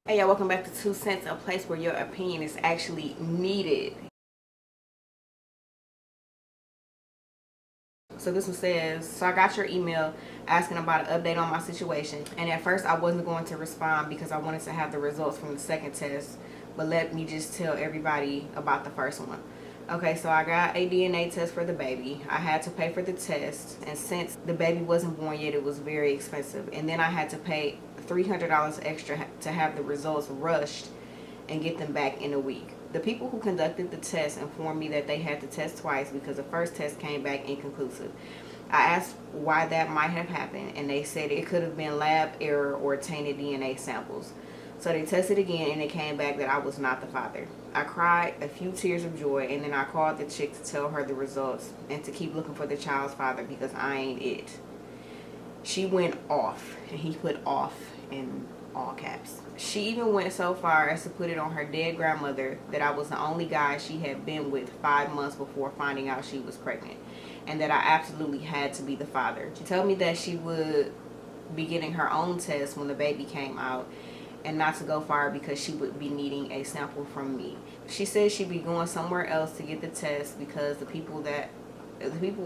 Hey y'all, welcome back to 2 Cents, a place where your opinion is actually needed. So this one says, so I got your email asking about an update on my situation, and at first I wasn't going to respond because I wanted to have the results from the second test, but let me just tell everybody about the first one. Okay, so I got a DNA test for the baby. I had to pay for the test, and since the baby wasn't born yet, it was very expensive. And then I had to pay $300 extra to have the results rushed and get them back in a week. The people who conducted the test informed me that they had to test twice because the first test came back inconclusive. I asked why that might have happened, and they said it could have been lab error or tainted DNA samples. So they tested again, and it came back that I was not the father. I cried a few tears of joy, and then I called the chick to tell her the results and to keep looking for the child's father because I ain't it. She went off, and he put off in all caps. She even went so far as to put it on her dead grandmother that I was the only guy she had been with 5 months before finding out she was pregnant, and that I absolutely had to be the father. She told me that she would be getting her own test when the baby came out, and not to go far because she would be needing a sample from me. She said she'd be going somewhere else to get the test because the people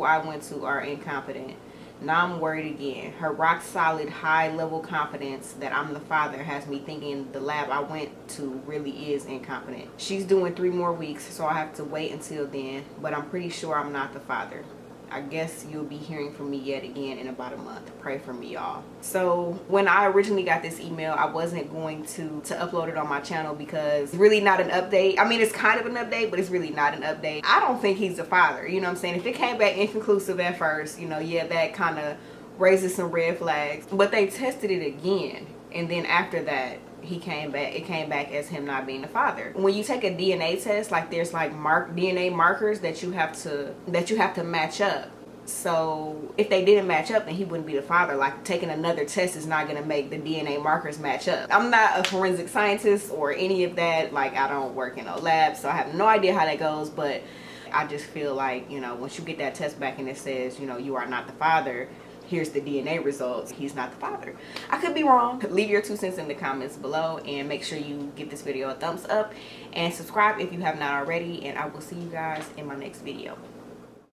I went to are incompetent. Now I'm worried again. Her rock solid high level confidence that I'm the father has me thinking the lab I went to really is incompetent. She's doing 3 more weeks, so I have to wait until then, but I'm pretty sure I'm not the father. I guess you'll be hearing from me yet again in about a month. Pray for me, y'all. So when I originally got this email, I wasn't going to upload it on my channel because it's really not an update. I mean, it's kind of an update, but it's really not an update. I don't think he's the father, you know what I'm saying? If it came back inconclusive at first, yeah, that kind of raises some red flags. But they tested it again, and then after that, it came back as him not being the father. When you take a DNA test, like there's like DNA markers that you have to match up. So if they didn't match up, then he wouldn't be the father. Like taking another test is not going to make the DNA markers match up. I'm not a forensic scientist or any of that. Like I don't work in a lab, so I have no idea how that goes, but I just feel like, once you get that test back and it says, you are not the father, here's the DNA results, he's not the father. I could be wrong. Leave your 2 cents in the comments below, and make sure you give this video a thumbs up and subscribe if you have not already, and I will see you guys in my next video.